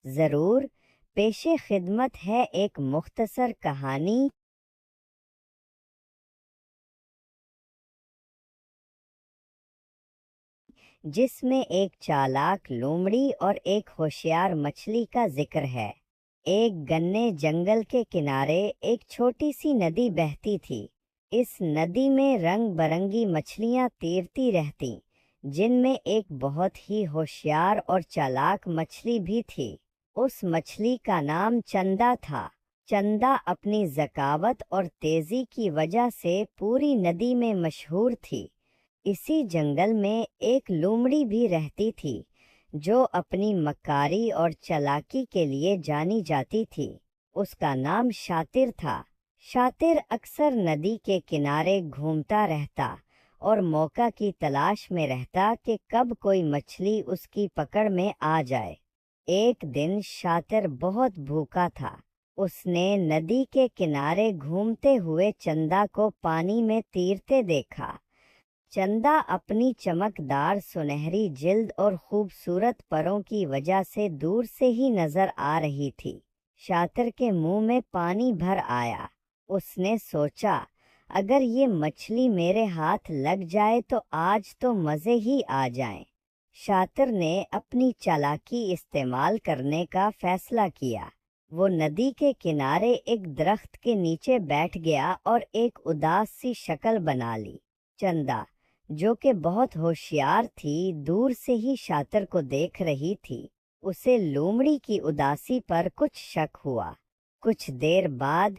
ضرور، پیش خدمت ہے ایک مختصر کہانی جس میں ایک چالاک لومڑی اور ایک ہوشیار مچھلی کا ذکر ہے۔ ایک گھنے جنگل کے کنارے ایک چھوٹی سی ندی بہتی تھی۔ اس ندی میں رنگ برنگی مچھلیاں تیرتی رہتیں، جن میں ایک بہت ہی ہوشیار اور چالاک مچھلی بھی تھی۔ اس مچھلی کا نام چندا تھا۔ چندا اپنی ذکاوت اور تیزی کی وجہ سے پوری ندی میں مشہور تھی۔ اسی جنگل میں ایک لومڑی بھی رہتی تھی جو اپنی مکاری اور چالاکی کے لیے جانی جاتی تھی۔ اس کا نام شاطر تھا۔ شاطر اکثر ندی کے کنارے گھومتا رہتا اور موقع کی تلاش میں رہتا کہ کب کوئی مچھلی اس کی پکڑ میں آ جائے۔ ایک دن شاطر بہت بھوکا تھا۔ اس نے ندی کے کنارے گھومتے ہوئے چندا کو پانی میں تیرتے دیکھا۔ چندا اپنی چمکدار سنہری جلد اور خوبصورت پروں کی وجہ سے دور سے ہی نظر آ رہی تھی۔ شاطر کے منہ میں پانی بھر آیا۔ اس نے سوچا، اگر یہ مچھلی میرے ہاتھ لگ جائے تو آج تو مزے ہی آ جائیں۔ شاطر نے اپنی چالاکی استعمال کرنے کا فیصلہ کیا۔ وہ ندی کے کنارے ایک درخت کے نیچے بیٹھ گیا اور ایک اداس سی شکل بنا لی۔ چندا، جو کہ بہت ہوشیار تھی، دور سے ہی شاطر کو دیکھ رہی تھی۔ اسے لومڑی کی اداسی پر کچھ شک ہوا۔ کچھ دیر بعد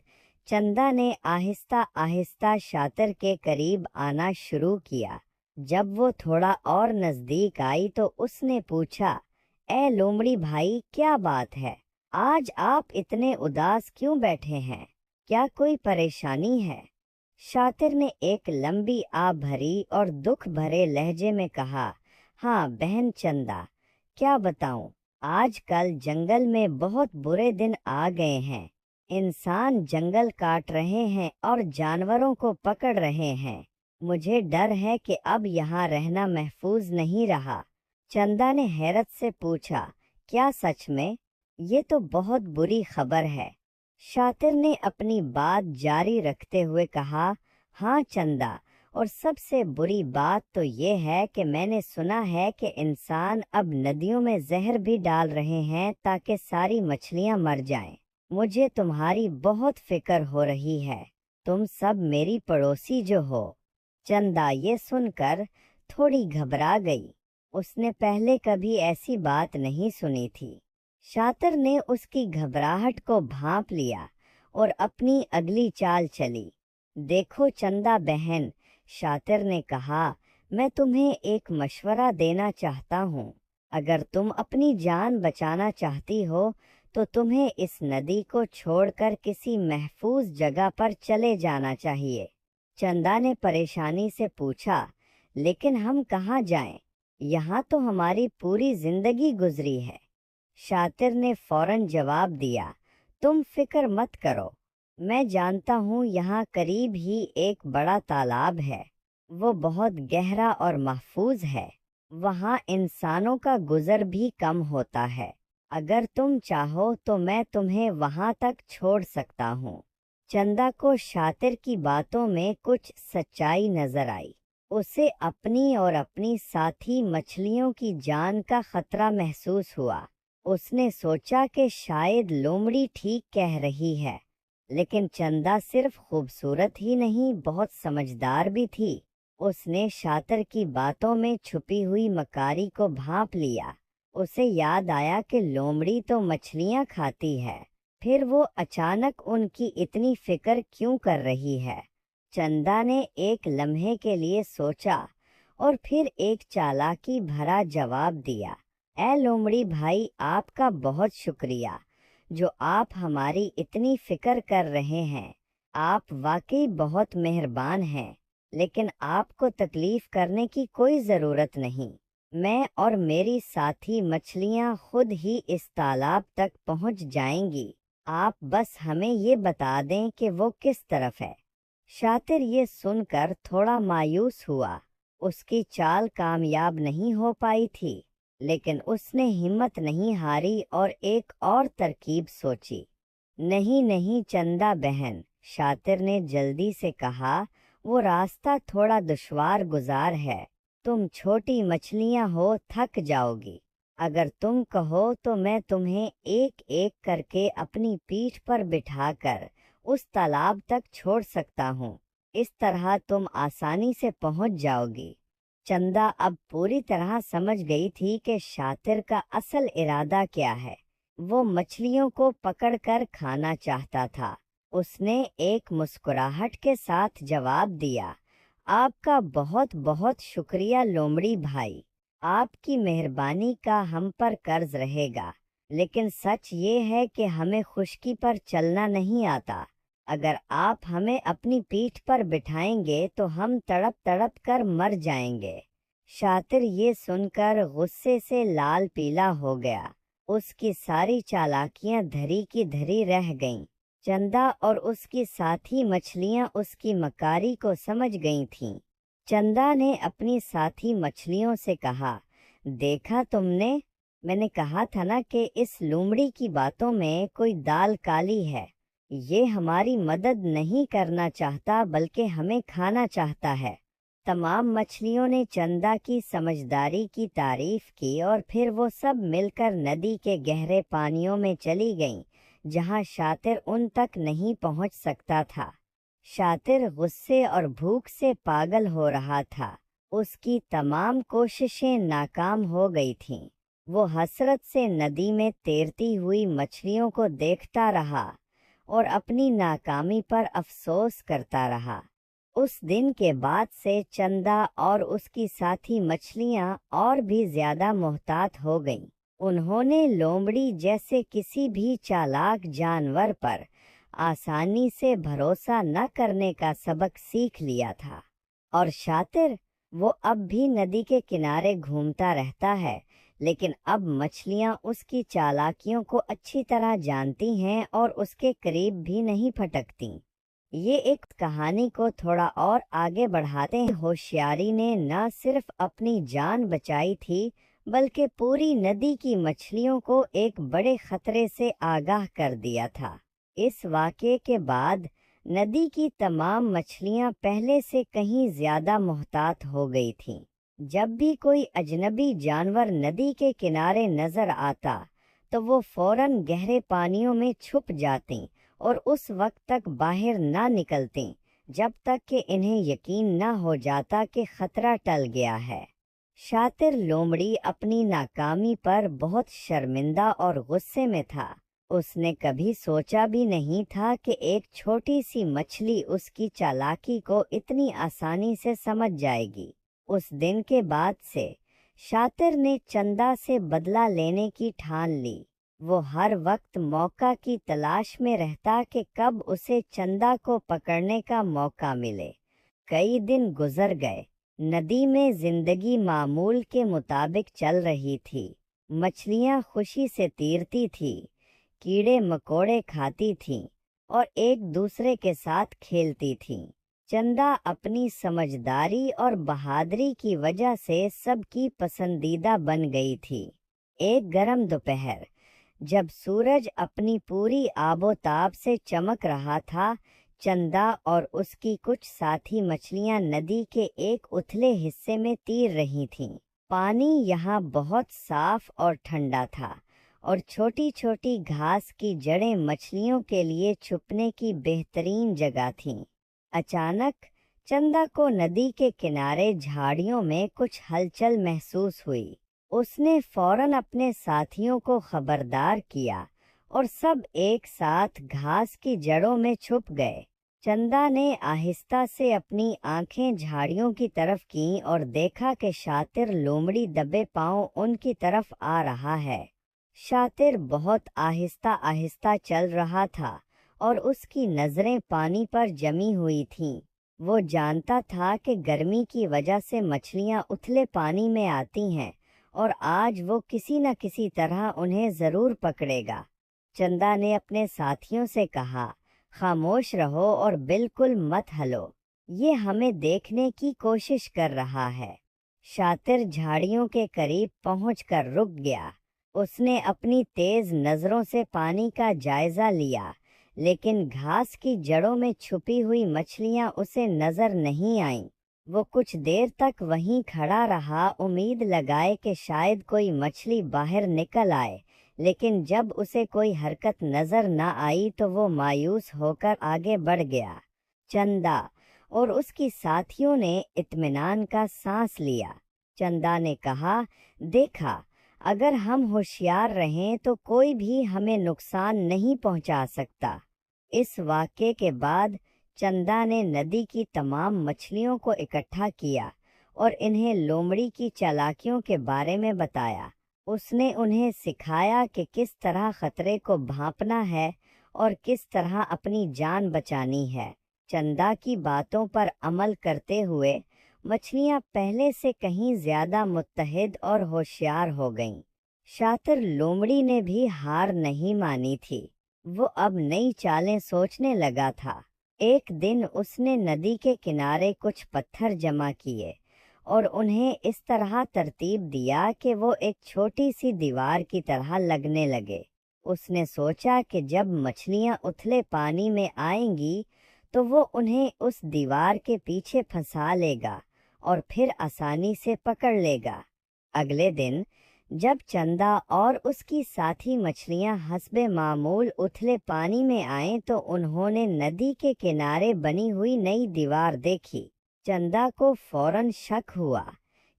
چندا نے آہستہ آہستہ شاطر کے قریب آنا شروع کیا۔ جب وہ تھوڑا اور نزدیک آئی تو اس نے پوچھا، اے لومڑی بھائی، کیا بات ہے؟ آج آپ اتنے اداس کیوں بیٹھے ہیں؟ کیا کوئی پریشانی ہے؟ شاطر نے ایک لمبی آہ بھری اور دکھ بھرے لہجے میں کہا، ہاں بہن چندا، کیا بتاؤں، آج کل جنگل میں بہت برے دن آ گئے ہیں۔ انسان جنگل کاٹ رہے ہیں اور جانوروں کو پکڑ رہے ہیں۔ مجھے ڈر ہے کہ اب یہاں رہنا محفوظ نہیں رہا۔ چندا نے حیرت سے پوچھا، کیا سچ میں؟ یہ تو بہت بری خبر ہے۔ شاطر نے اپنی بات جاری رکھتے ہوئے کہا، ہاں چندا، اور سب سے بری بات تو یہ ہے کہ میں نے سنا ہے کہ انسان اب ندیوں میں زہر بھی ڈال رہے ہیں تاکہ ساری مچھلیاں مر جائیں۔ مجھے تمہاری بہت فکر ہو رہی ہے، تم سب میری پڑوسی جو ہو۔ چندا یہ سن کر تھوڑی گھبرا گئی۔ اس نے پہلے کبھی ایسی بات نہیں سنی تھی۔ شاطر نے اس کی گھبراہٹ کو بھانپ لیا اور اپنی اگلی چال چلی۔ دیکھو چندا بہن، شاطر نے کہا، میں تمہیں ایک مشورہ دینا چاہتا ہوں۔ اگر تم اپنی جان بچانا چاہتی ہو تو تمہیں اس ندی کو چھوڑ کر کسی محفوظ جگہ پر چلے جانا چاہیے۔ چندا نے پریشانی سے پوچھا، لیکن ہم کہاں جائیں؟ یہاں تو ہماری پوری زندگی گزری ہے۔ شاطر نے فوراً جواب دیا، تم فکر مت کرو، میں جانتا ہوں یہاں قریب ہی ایک بڑا تالاب ہے۔ وہ بہت گہرا اور محفوظ ہے۔ وہاں انسانوں کا گزر بھی کم ہوتا ہے۔ اگر تم چاہو تو میں تمہیں وہاں تک چھوڑ سکتا ہوں۔ چندا کو شاطر کی باتوں میں کچھ سچائی نظر آئی۔ اسے اپنی اور اپنی ساتھی مچھلیوں کی جان کا خطرہ محسوس ہوا۔ اس نے سوچا کہ شاید لومڑی ٹھیک کہہ رہی ہے، لیکن چندا صرف خوبصورت ہی نہیں، بہت سمجھدار بھی تھی۔ اس نے شاطر کی باتوں میں چھپی ہوئی مکاری کو بھانپ لیا۔ اسے یاد آیا کہ لومڑی تو مچھلیاں کھاتی ہے، پھر وہ اچانک ان کی اتنی فکر کیوں کر رہی ہے؟ چندا نے ایک لمحے کے لیے سوچا اور پھر ایک چالاکی بھرا جواب دیا، اے لومڑی بھائی، آپ کا بہت شکریہ جو آپ ہماری اتنی فکر کر رہے ہیں۔ آپ واقعی بہت مہربان ہیں، لیکن آپ کو تکلیف کرنے کی کوئی ضرورت نہیں۔ میں اور میری ساتھی مچھلیاں خود ہی اس تالاب تک پہنچ جائیں گی۔ آپ بس ہمیں یہ بتا دیں کہ وہ کس طرف ہے۔ شاطر یہ سن کر تھوڑا مایوس ہوا۔ اس کی چال کامیاب نہیں ہو پائی تھی۔ لیکن اس نے ہمت نہیں ہاری اور ایک اور ترکیب سوچی۔ نہیں نہیں چندا بہن، شاطر نے جلدی سے کہا، وہ راستہ تھوڑا دشوار گزار ہے، تم چھوٹی مچھلیاں ہو، تھک جاؤ گی۔ اگر تم کہو تو میں تمہیں ایک ایک کر کے اپنی پیٹھ پر بٹھا کر اس تالاب تک چھوڑ سکتا ہوں، اس طرح تم آسانی سے پہنچ جاؤ گی۔ چندا اب پوری طرح سمجھ گئی تھی کہ شاطر کا اصل ارادہ کیا ہے۔ وہ مچھلیوں کو پکڑ کر کھانا چاہتا تھا۔ اس نے ایک مسکراہٹ کے ساتھ جواب دیا، آپ کا بہت بہت شکریہ لومڑی بھائی، آپ کی مہربانی کا ہم پر قرض رہے گا، لیکن سچ یہ ہے کہ ہمیں خشکی پر چلنا نہیں آتا۔ اگر آپ ہمیں اپنی پیٹھ پر بٹھائیں گے تو ہم تڑپ تڑپ کر مر جائیں گے۔ شاطر یہ سن کر غصے سے لال پیلا ہو گیا۔ اس کی ساری چالاکیاں دھری کی دھری رہ گئیں۔ چندا اور اس کی ساتھی مچھلیاں اس کی مکاری کو سمجھ گئی تھیں۔ چندا نے اپنی ساتھی مچھلیوں سے کہا، دیکھا تم نے، میں نے کہا تھا نا کہ اس لومڑی کی باتوں میں کوئی دال کالی ہے۔ یہ ہماری مدد نہیں کرنا چاہتا بلکہ ہمیں کھانا چاہتا ہے۔ تمام مچھلیوں نے چندا کی سمجھداری کی تعریف کی اور پھر وہ سب مل کر ندی کے گہرے پانیوں میں چلی گئیں جہاں شاطر ان تک نہیں پہنچ سکتا تھا۔ شاطر غصے اور بھوک سے پاگل ہو رہا تھا۔ اس کی تمام کوششیں ناکام ہو گئی تھیں۔ وہ حسرت سے ندی میں تیرتی ہوئی مچھلیوں کو دیکھتا رہا اور اپنی ناکامی پر افسوس کرتا رہا۔ اس دن کے بعد سے چندا اور اس کی ساتھی مچھلیاں اور بھی زیادہ محتاط ہو گئیں۔ انہوں نے لومڑی جیسے کسی بھی چالاک جانور پر آسانی سے بھروسہ نہ کرنے کا سبق سیکھ لیا تھا۔ اور شاطر، وہ اب بھی ندی کے کنارے گھومتا رہتا ہے، لیکن اب مچھلیاں اس کی چالاکیوں کو اچھی طرح جانتی ہیں اور اس کے قریب بھی نہیں پھٹکتی۔ یہ ایک کہانی کو تھوڑا اور آگے بڑھاتے ہیں۔ ہوشیاری نے نہ صرف اپنی جان بچائی تھی بلکہ پوری ندی کی مچھلیوں کو ایک بڑے خطرے سے آگاہ کر دیا تھا۔ اس واقعے کے بعد ندی کی تمام مچھلیاں پہلے سے کہیں زیادہ محتاط ہو گئی تھیں۔ جب بھی کوئی اجنبی جانور ندی کے کنارے نظر آتا تو وہ فوراً گہرے پانیوں میں چھپ جاتیں اور اس وقت تک باہر نہ نکلتیں جب تک کہ انہیں یقین نہ ہو جاتا کہ خطرہ ٹل گیا ہے۔ شاطر لومڑی اپنی ناکامی پر بہت شرمندہ اور غصے میں تھا۔ اس نے کبھی سوچا بھی نہیں تھا کہ ایک چھوٹی سی مچھلی اس کی چالاکی کو اتنی آسانی سے سمجھ جائے گی۔ اس دن کے بعد سے شاطر نے چندا سے بدلہ لینے کی ٹھان لی۔ وہ ہر وقت موقع کی تلاش میں رہتا کہ کب اسے چندا کو پکڑنے کا موقع ملے۔ کئی دن گزر گئے۔ ندی میں زندگی معمول کے مطابق چل رہی تھی۔ مچھلیاں خوشی سے تیرتی تھیں، کیڑے مکوڑے کھاتی تھیں اور ایک دوسرے کے ساتھ کھیلتی تھیں۔ چندا اپنی سمجھداری اور بہادری کی وجہ سے سب کی پسندیدہ بن گئی تھی۔ ایک گرم دوپہر، جب سورج اپنی پوری آب و تاب سے چمک رہا تھا، چندا اور اس کی کچھ ساتھی مچھلیاں ندی کے ایک اتھلے حصے میں تیر رہی تھیں۔ پانی یہاں بہت صاف اور ٹھنڈا تھا اور چھوٹی چھوٹی گھاس کی جڑیں مچھلیوں کے لیے چھپنے کی بہترین جگہ تھیں۔ اچانک چندا کو ندی کے کنارے جھاڑیوں میں کچھ ہلچل محسوس ہوئی۔ اس نے فوراً اپنے ساتھیوں کو خبردار کیا اور سب ایک ساتھ گھاس کی جڑوں میں چھپ گئے۔ چندا نے آہستہ سے اپنی آنکھیں جھاڑیوں کی طرف کیں اور دیکھا کہ شاطر لومڑی دبے پاؤں ان کی طرف آ رہا ہے۔ شاطر بہت آہستہ آہستہ چل رہا تھا اور اس کی نظریں پانی پر جمی ہوئی تھیں۔ وہ جانتا تھا کہ گرمی کی وجہ سے مچھلیاں اتھلے پانی میں آتی ہیں اور آج وہ کسی نہ کسی طرح انہیں ضرور پکڑے گا۔ چندا نے اپنے ساتھیوں سے کہا، خاموش رہو اور بالکل مت ہلو، یہ ہمیں دیکھنے کی کوشش کر رہا ہے۔ شاطر جھاڑیوں کے قریب پہنچ کر رک گیا۔ اس نے اپنی تیز نظروں سے پانی کا جائزہ لیا، لیکن گھاس کی جڑوں میں چھپی ہوئی مچھلیاں اسے نظر نہیں آئیں۔ وہ کچھ دیر تک وہیں کھڑا رہا، امید لگائے کہ شاید کوئی مچھلی باہر نکل آئے، لیکن جب اسے کوئی حرکت نظر نہ آئی تو وہ مایوس ہو کر آگے بڑھ گیا۔ چندا اور اس کی ساتھیوں نے اطمینان کا سانس لیا۔ چندا نے کہا، دیکھا، اگر ہم ہوشیار رہیں تو کوئی بھی ہمیں نقصان نہیں پہنچا سکتا۔ اس واقعے کے بعد چندا نے ندی کی تمام مچھلیوں کو اکٹھا کیا اور انہیں لومڑی کی چالاکیوں کے بارے میں بتایا۔ اس نے انہیں سکھایا کہ کس طرح خطرے کو بھانپنا ہے اور کس طرح اپنی جان بچانی ہے۔ چندا کی باتوں پر عمل کرتے ہوئے مچھلیاں پہلے سے کہیں زیادہ متحد اور ہوشیار ہو گئیں۔ شاطر لومڑی نے بھی ہار نہیں مانی تھی۔ وہ اب نئی چالیں سوچنے لگا تھا۔ ایک دن اس نے ندی کے کنارے کچھ پتھر جمع کیے اور انہیں اس طرح ترتیب دیا کہ وہ ایک چھوٹی سی دیوار کی طرح لگنے لگے۔ اس نے سوچا کہ جب مچھلیاں اتھلے پانی میں آئیں گی تو وہ انہیں اس دیوار کے پیچھے پھنسا لے گا اور پھر آسانی سے پکڑ لے گا۔ اگلے دن جب چندا اور اس کی ساتھی مچھلیاں حسب معمول اتھلے پانی میں آئیں تو انہوں نے ندی کے کنارے بنی ہوئی نئی دیوار دیکھی۔ چندا کو فوراً شک ہوا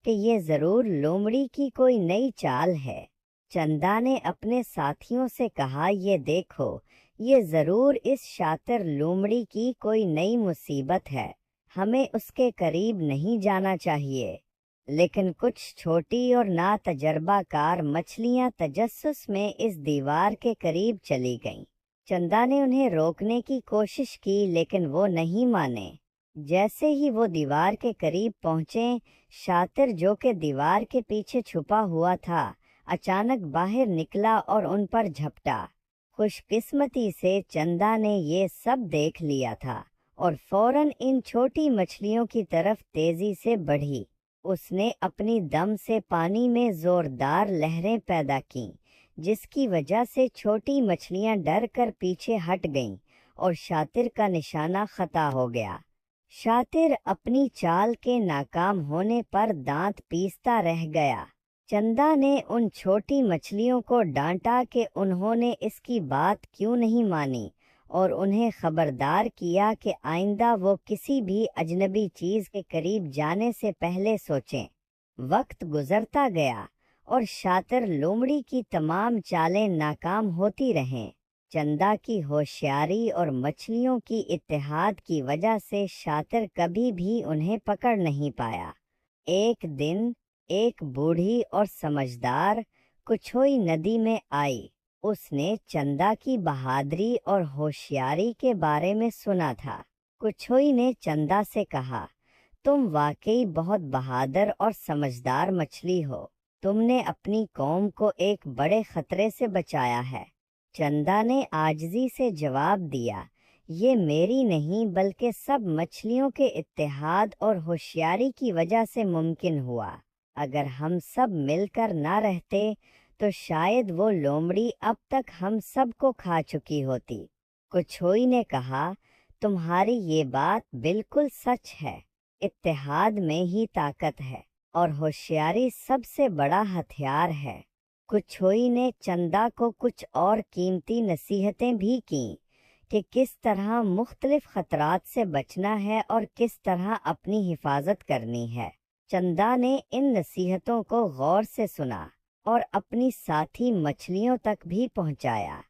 کہ یہ ضرور لومڑی کی کوئی نئی چال ہے۔ چندا نے اپنے ساتھیوں سے کہا، یہ دیکھو، یہ ضرور اس شاطر لومڑی کی کوئی نئی مصیبت ہے، ہمیں اس کے قریب نہیں جانا چاہیے۔ لیکن کچھ چھوٹی اور ناتجربہ کار مچھلیاں تجسس میں اس دیوار کے قریب چلی گئیں۔ چندا نے انہیں روکنے کی کوشش کی لیکن وہ نہیں مانے۔ جیسے ہی وہ دیوار کے قریب پہنچے، شاطر جو کہ دیوار کے پیچھے چھپا ہوا تھا اچانک باہر نکلا اور ان پر جھپٹا۔ خوش قسمتی سے چندا نے یہ سب دیکھ لیا تھا اور فوراً ان چھوٹی مچھلیوں کی طرف تیزی سے بڑھی۔ اس نے اپنی دم سے پانی میں زوردار لہریں پیدا کیں، جس کی وجہ سے چھوٹی مچھلیاں ڈر کر پیچھے ہٹ گئیں اور شاطر کا نشانہ خطا ہو گیا۔ شاطر اپنی چال کے ناکام ہونے پر دانت پیستا رہ گیا۔ چندا نے ان چھوٹی مچھلیوں کو ڈانٹا کہ انہوں نے اس کی بات کیوں نہیں مانی اور انہیں خبردار کیا کہ آئندہ وہ کسی بھی اجنبی چیز کے قریب جانے سے پہلے سوچیں۔ وقت گزرتا گیا اور شاطر لومڑی کی تمام چالیں ناکام ہوتی رہیں۔ چندا کی ہوشیاری اور مچھلیوں کی اتحاد کی وجہ سے شاطر کبھی بھی انہیں پکڑ نہیں پایا۔ ایک دن ایک بوڑھی اور سمجھدار کچھوئی ندی میں آئی۔ اس نے چندا کی بہادری اور ہوشیاری کے بارے میں سنا تھا۔ کچھوئی نے چندا سے کہا، تم واقعی بہت بہادر اور سمجھدار مچھلی ہو، تم نے اپنی قوم کو ایک بڑے خطرے سے بچایا ہے۔ چندا نے عاجزی سے جواب دیا، یہ میری نہیں بلکہ سب مچھلیوں کے اتحاد اور ہوشیاری کی وجہ سے ممکن ہوا۔ اگر ہم سب مل کر نہ رہتے تو شاید وہ لومڑی اب تک ہم سب کو کھا چکی ہوتی۔ کچھوئی نے کہا، تمہاری یہ بات بالکل سچ ہے، اتحاد میں ہی طاقت ہے اور ہوشیاری سب سے بڑا ہتھیار ہے۔ کچھوئی نے چندا کو کچھ اور قیمتی نصیحتیں بھی کیں کہ کس طرح مختلف خطرات سے بچنا ہے اور کس طرح اپنی حفاظت کرنی ہے۔ چندا نے ان نصیحتوں کو غور سے سنا اور اپنی ساتھی مچھلیوں تک بھی پہنچایا۔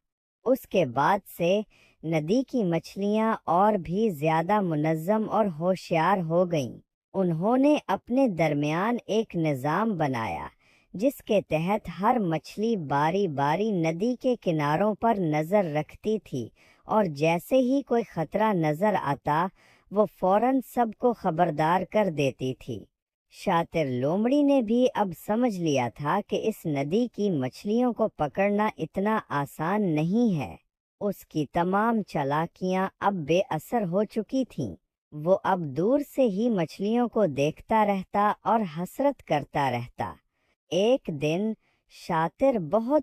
اس کے بعد سے ندی کی مچھلیاں اور بھی زیادہ منظم اور ہوشیار ہو گئیں۔ انہوں نے اپنے درمیان ایک نظام بنایا جس کے تحت ہر مچھلی باری باری ندی کے کناروں پر نظر رکھتی تھی اور جیسے ہی کوئی خطرہ نظر آتا وہ فوراً سب کو خبردار کر دیتی تھی۔ شاطر لومڑی نے بھی اب سمجھ لیا تھا کہ اس ندی کی مچھلیوں کو پکڑنا اتنا آسان نہیں ہے۔ اس کی تمام چالاکیاں اب بے اثر ہو چکی تھیں۔ وہ اب دور سے ہی مچھلیوں کو دیکھتا رہتا اور حسرت کرتا رہتا۔ ایک دن شاطر بہت